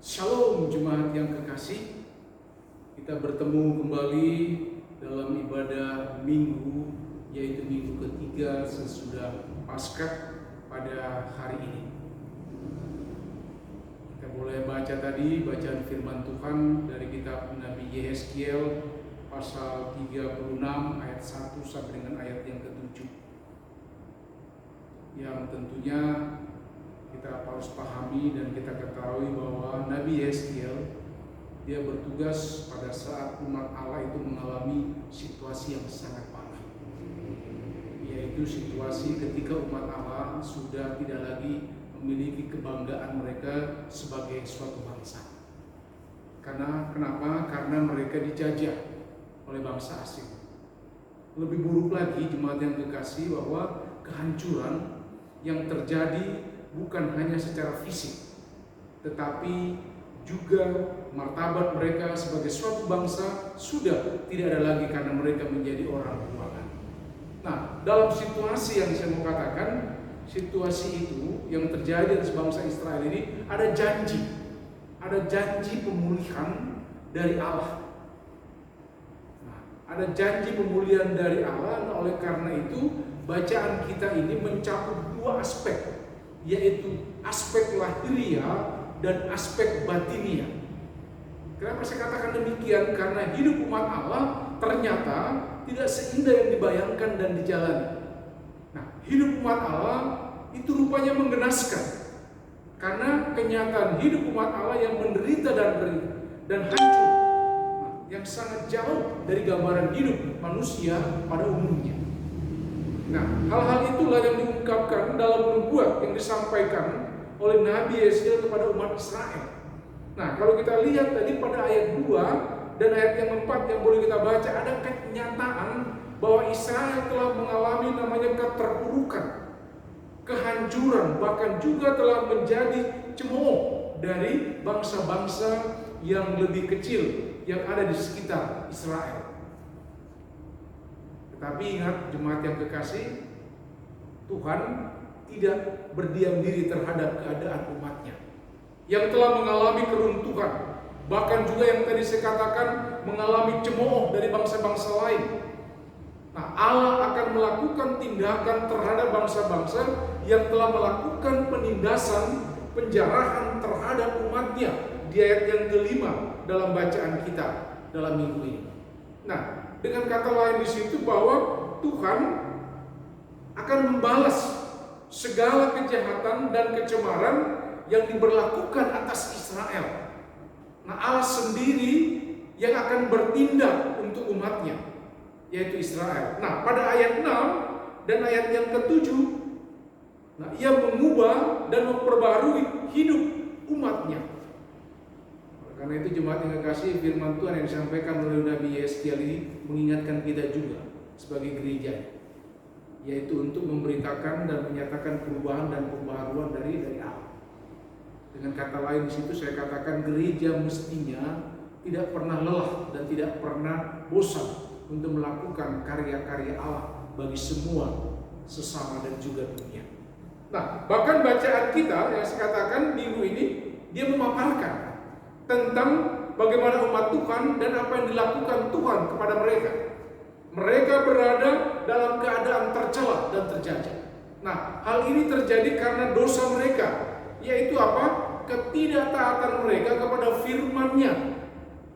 Shalom jemaat yang kekasih, kita bertemu kembali dalam ibadah minggu, yaitu minggu ketiga sesudah Paskah pada hari ini. Kita boleh baca tadi bacaan firman Tuhan dari kitab Nabi Yehezkiel pasal 36 ayat 1 sampai dengan ayat yang ke-7, yang tentunya kita harus pahami dan kita ketahui bahwa Nabi Yehezkiel dia bertugas pada saat umat Allah itu mengalami situasi yang sangat parah, yaitu situasi ketika umat Allah sudah tidak lagi memiliki kebanggaan mereka sebagai suatu bangsa. Kenapa? Karena mereka dijajah oleh bangsa asing. Lebih buruk lagi jemaat yang kekasih, bahwa kehancuran yang terjadi bukan hanya secara fisik, tetapi juga martabat mereka sebagai suatu bangsa sudah tidak ada lagi karena mereka menjadi orang buangan. Nah, dalam situasi yang saya mau katakan, situasi itu yang terjadi atas bangsa Israel ini, ada janji pemulihan dari Allah. Nah, ada janji pemulihan dari Allah. Nah, oleh karena itu bacaan kita ini mencakup dua aspek, yaitu aspek lahiriah dan aspek batiniah. Kenapa saya katakan demikian? Karena hidup umat Allah ternyata tidak seindah yang dibayangkan dan dijalani. Nah, hidup umat Allah itu rupanya menggenaskan, karena kenyataan hidup umat Allah yang menderita dan hancur, yang sangat jauh dari gambaran hidup manusia pada umumnya. Nah, hal-hal itulah yang diungkapkan dalam nubuat yang disampaikan oleh Nabi Yehezkiel kepada umat Israel. Nah, kalau kita lihat tadi pada ayat 2 dan ayat yang 4 yang boleh kita baca, ada kenyataan bahwa Israel telah mengalami namanya keterpurukan, kehancuran, bahkan juga telah menjadi cemooh dari bangsa-bangsa yang lebih kecil yang ada di sekitar Israel. Tapi ingat jemaat yang kekasih, Tuhan tidak berdiam diri terhadap keadaan umatnya yang telah mengalami keruntuhan, bahkan juga yang tadi saya katakan mengalami cemooh dari bangsa-bangsa lain. Nah, Allah akan melakukan tindakan terhadap bangsa-bangsa yang telah melakukan penindasan, penjarahan terhadap umatnya di ayat yang kelima dalam bacaan kita dalam minggu ini. Nah, dengan kata lain di situ bahwa Tuhan akan membalas segala kejahatan dan kecemaran yang diberlakukan atas Israel. Nah, Allah sendiri yang akan bertindak untuk umatnya, yaitu Israel. Nah, pada ayat 6 dan ayat yang ke-7, nah, ia mengubah dan memperbarui hidup umatnya. Karena itu jemaat yang kekasih, firman Tuhan yang disampaikan oleh Nabi Yehezkiel ini mengingatkan kita juga sebagai gereja, yaitu untuk memberitakan dan menyatakan perubahan dan pembaharuan dari Allah. Dengan kata lain di situ saya katakan gereja mestinya tidak pernah lelah dan tidak pernah bosan untuk melakukan karya-karya Allah bagi semua sesama dan juga dunia. Nah, bahkan bacaan kita yang saya katakan minggu ini, dia memaparkan tentang bagaimana umat Tuhan dan apa yang dilakukan Tuhan kepada mereka. Mereka berada dalam keadaan tercela dan terjajah. Nah, hal ini terjadi karena dosa mereka, yaitu apa? Ketidaktaatan mereka kepada firman-Nya,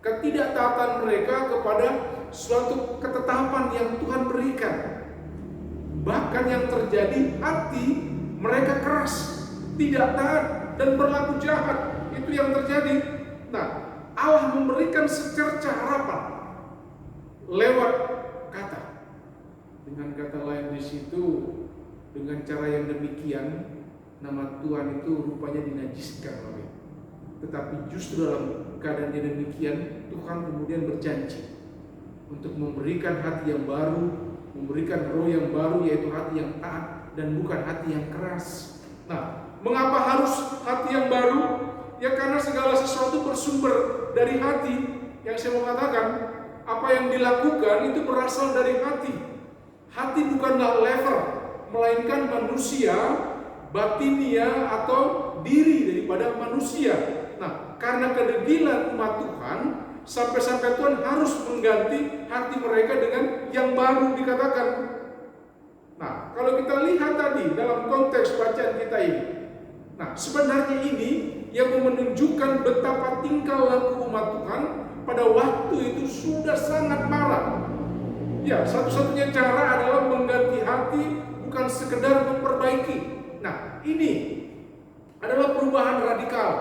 ketidaktaatan mereka kepada suatu ketetapan yang Tuhan berikan. Bahkan yang terjadi, hati mereka keras, tidak taat dan berlaku jahat. Itu yang terjadi. Nah, Allah memberikan secerca harapan lewat kata. Dengan kata lain di situ, dengan cara yang demikian, nama Tuhan itu rupanya dinajiskan oleh. Tetapi justru dalam keadaan yang demikian, Tuhan kemudian berjanji untuk memberikan hati yang baru, memberikan roh yang baru, yaitu hati yang taat dan bukan hati yang keras. Nah, mengapa harus hati yang baru? Ya karena segala sesuatu bersumber dari hati. Yang saya mau katakan, apa yang dilakukan itu berasal dari hati. Hati bukanlah lever, melainkan manusia batinia atau diri daripada manusia. Nah, karena kedegilan umat Tuhan, sampai-sampai Tuhan harus mengganti hati mereka dengan yang baru dikatakan. Nah, kalau kita lihat tadi dalam konteks bacaan kita ini, nah sebenarnya ini yang menunjukkan betapa tingkah laku umat Tuhan pada waktu itu sudah sangat parah. Ya, satu-satunya cara adalah mengganti hati, bukan sekedar memperbaiki. Nah, ini adalah perubahan radikal.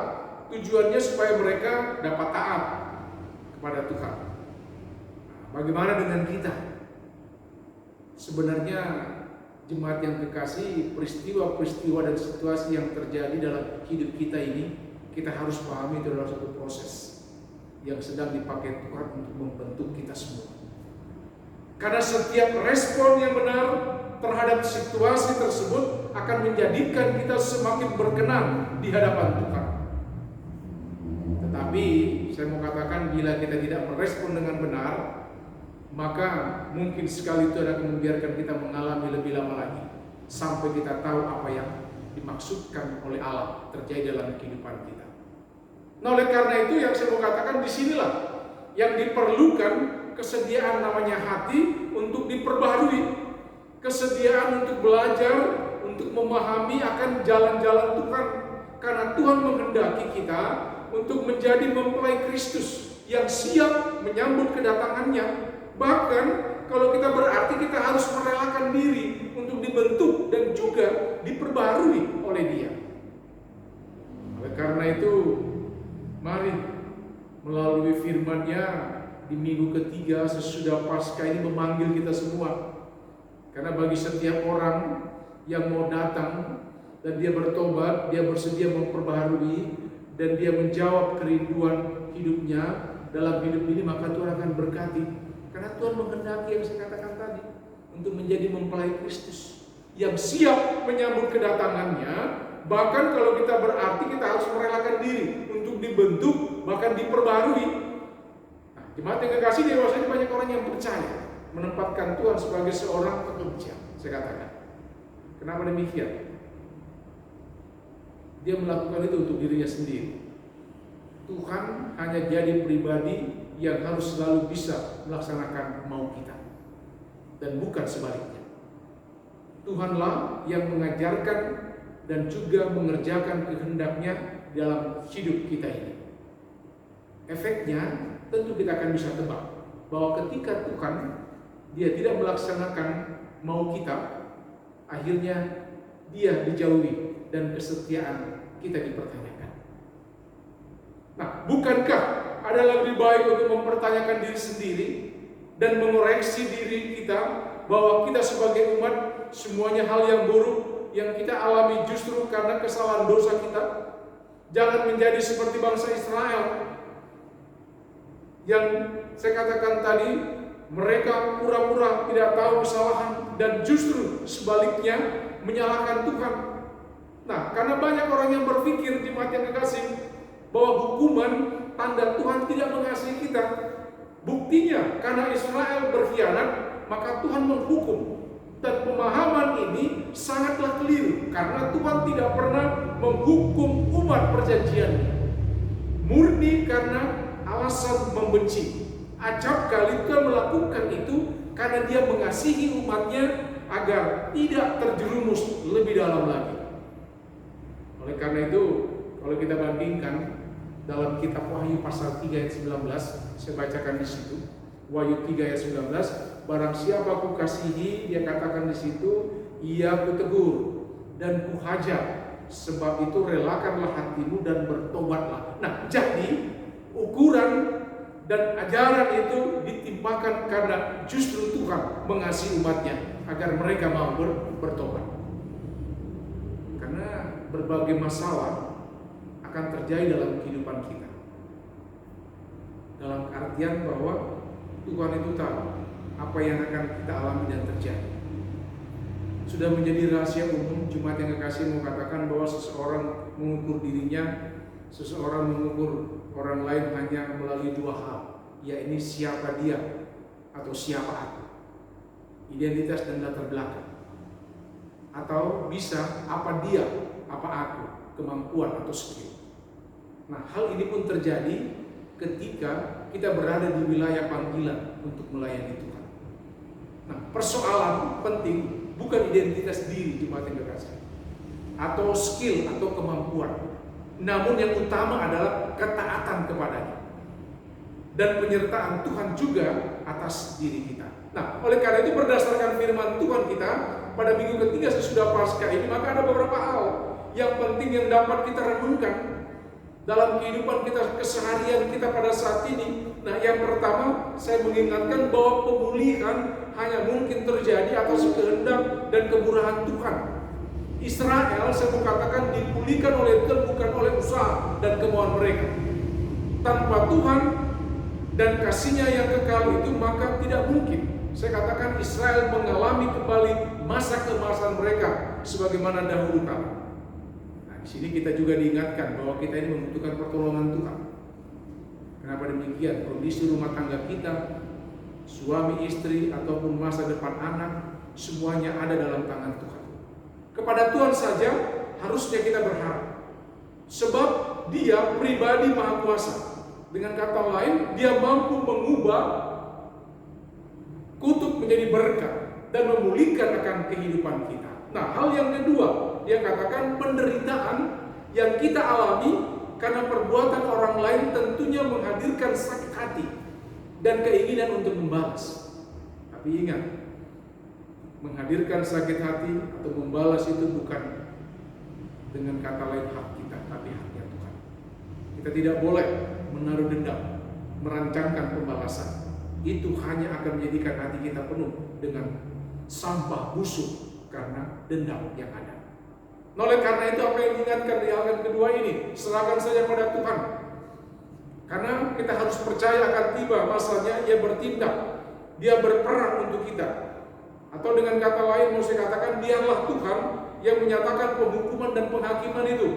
Tujuannya supaya mereka dapat taat kepada Tuhan. Nah, bagaimana dengan kita? Sebenarnya jemaat yang kekasih, peristiwa-peristiwa dan situasi yang terjadi dalam hidup kita ini, kita harus pahami itu adalah satu proses yang sedang dipakai Tuhan untuk membentuk kita semua. Karena setiap respon yang benar terhadap situasi tersebut akan menjadikan kita semakin berkenan di hadapan Tuhan. Tetapi saya mau katakan, bila kita tidak merespon dengan benar, maka mungkin sekali itu akan membiarkan kita mengalami lebih lama lagi sampai kita tahu apa yang dimaksudkan oleh Allah terjadi dalam kehidupan kita. Nah, oleh karena itu yang saya mau katakan, disinilah yang diperlukan kesediaan namanya hati untuk diperbaharui, kesediaan untuk belajar, untuk memahami akan jalan-jalan Tuhan, karena Tuhan menghendaki kita untuk menjadi mempelai Kristus yang siap menyambut kedatangannya. Bahkan kalau kita berarti kita harus merelakan diri untuk dibentuk dan juga diperbaharui oleh Dia. Oleh karena itu, mari melalui firman-Nya di minggu ketiga sesudah Paskah ini memanggil kita semua. Karena bagi setiap orang yang mau datang dan dia bertobat, dia bersedia memperbaharui dan dia menjawab kerinduan hidupnya dalam hidup ini, maka Tuhan akan berkati. Karena Tuhan menghendaki yang saya katakan tadi, untuk menjadi mempelai Kristus yang siap menyambut kedatangannya. Bahkan kalau kita berarti kita harus merelakan diri untuk dibentuk, bahkan diperbarui. Nah, jemaat yang kekasih, dewasanya banyak orang yang percaya menempatkan Tuhan sebagai seorang pekerja. Saya katakan, kenapa demikian? Dia melakukan itu untuk dirinya sendiri. Tuhan hanya jadi pribadi yang harus selalu bisa melaksanakan mau kita, dan bukan sebaliknya. Tuhanlah yang mengajarkan dan juga mengerjakan kehendak-Nya dalam hidup kita ini. Efeknya tentu kita akan bisa tebak bahwa ketika Tuhan Dia tidak melaksanakan mau kita, akhirnya Dia dijauhi dan kesetiaan kita dipertanyakan. Nah, bukankah adalah lebih baik untuk mempertanyakan diri sendiri dan mengoreksi diri kita bahwa kita sebagai umat semuanya hal yang buruk yang kita alami justru karena kesalahan dosa kita. Jangan menjadi seperti bangsa Israel yang saya katakan tadi, mereka pura-pura tidak tahu kesalahan dan justru sebaliknya menyalahkan Tuhan. Nah, karena banyak orang yang berpikir, jemaat yang kekasih, bahwa hukuman tanda Tuhan tidak mengasihi kita. Buktinya, karena Israel berkhianat, maka Tuhan menghukum. Dan pemahaman ini sangatlah keliru, karena Tuhan tidak pernah menghukum umat perjanjian. Murni karena alasan membenci. Acap kali Tuhan melakukan itu karena Dia mengasihi umatnya agar tidak terjerumus lebih dalam lagi. Oleh karena itu, kalau kita bandingkan dalam kitab Wahyu pasal 3 ayat 19, saya bacakan di situ. Wahyu 3 ayat 19, barang siapa kukasihi, Dia katakan di situ, ia kutegur dan kuhajar, sebab itu relakanlah hatimu dan bertobatlah. Nah, jadi ukuran dan ajaran itu ditimpakan karena justru Tuhan mengasihi umatnya agar mereka mau bertobat. Karena berbagai masalah akan terjadi dalam kehidupan kita, dalam artian bahwa Tuhan itu tahu apa yang akan kita alami dan terjadi. Sudah menjadi rahasia umum, jemaat yang kekasih mau katakan bahwa seseorang mengukur dirinya, seseorang mengukur orang lain hanya melalui dua hal, yaitu siapa dia atau siapa aku, identitas dan latar belakang. atau bisa apa dia, apa aku, kemampuan atau skill. Nah, hal ini pun terjadi ketika kita berada di wilayah panggilan untuk melayani Tuhan. Nah, persoalan penting bukan identitas diri jemaat yang kekasih, atau skill atau kemampuan, namun yang utama adalah ketaatan kepadanya dan penyertaan Tuhan juga atas diri kita. Nah, oleh karena itu berdasarkan firman Tuhan kita pada minggu ketiga sesudah Paskah ini, maka ada beberapa hal yang penting yang dapat kita renungkan dalam kehidupan kita, keseharian kita pada saat ini. Nah, yang pertama, saya mengingatkan bahwa pemulihan hanya mungkin terjadi atas kehendak dan kemurahan Tuhan. Israel, saya mau katakan, dipulihkan oleh Tuhan, bukan oleh usaha dan kemauan mereka. Tanpa Tuhan dan kasih-Nya yang kekal itu, maka tidak mungkin. Saya katakan Israel mengalami kembali masa keemasan mereka sebagaimana dahulu kala. Nah, di sini kita juga diingatkan bahwa kita ini membutuhkan pertolongan Tuhan. Kenapa demikian? Kondisi rumah tangga kita, suami istri ataupun masa depan anak, semuanya ada dalam tangan Tuhan. Kepada Tuhan saja harusnya kita berharap, sebab Dia pribadi maha kuasa. Dengan kata lain, Dia mampu mengubah kutuk menjadi berkat dan memulihkan akan kehidupan kita. Nah, hal yang kedua, dia katakan penderitaan yang kita alami karena perbuatan orang lain tentunya menghadirkan sakit hati dan keinginan untuk membalas. Tapi ingat, menghadirkan sakit hati atau membalas itu bukan dengan kata lain hak kita, tapi haknya Tuhan. Kita tidak boleh menaruh dendam, merancangkan pembalasan. Itu hanya akan menjadikan hati kita penuh dengan sampah busuk karena dendam yang ada. Nah, oleh karena itu apa yang diingatkan di hal yang kedua ini, serahkan saja pada Tuhan. Karena kita harus percaya akan tiba masanya Ia bertindak, Dia berperang untuk kita. Atau dengan kata lain mau saya katakan, Dialah Tuhan yang menyatakan penghukuman dan penghakiman itu.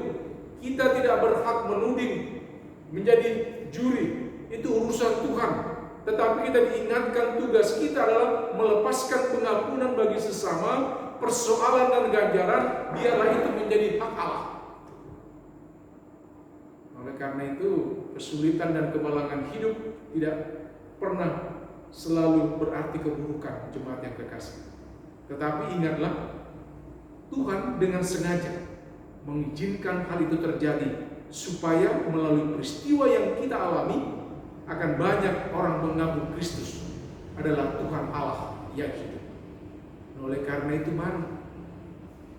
Kita tidak berhak menuding, menjadi juri, itu urusan Tuhan. Tetapi kita diingatkan tugas kita adalah melepaskan pengampunan bagi sesama, persoalan dan ganjaran, biarlah itu menjadi hak Allah. Oleh karena itu, kesulitan dan kemalangan hidup tidak pernah selalu berarti keburukan, jemaat yang kekasih. Tetapi ingatlah, Tuhan dengan sengaja mengizinkan hal itu terjadi supaya melalui peristiwa yang kita alami akan banyak orang mengaku Kristus adalah Tuhan Allah yang hidup. Oleh karena itu, mari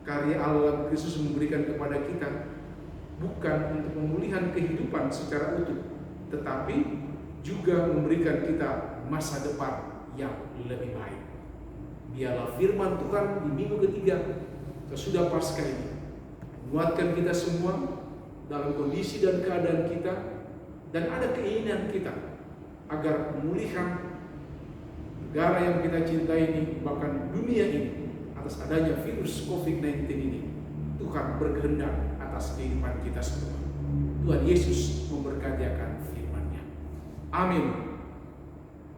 karya Allah Kristus memberikan kepada kita bukan untuk pemulihan kehidupan secara utuh, tetapi juga memberikan kita masa depan yang lebih baik. Biarlah firman Tuhan di minggu ketiga sesudah Paskah ini menguatkan kita semua dalam kondisi dan keadaan kita, dan ada keinginan kita agar pemulihan negara yang kita cintai ini, bahkan dunia ini, atas adanya virus COVID-19 ini, Tuhan berkehendak atas kehidupan kita semua. Tuhan Yesus memberkati akan firman-Nya. Amin.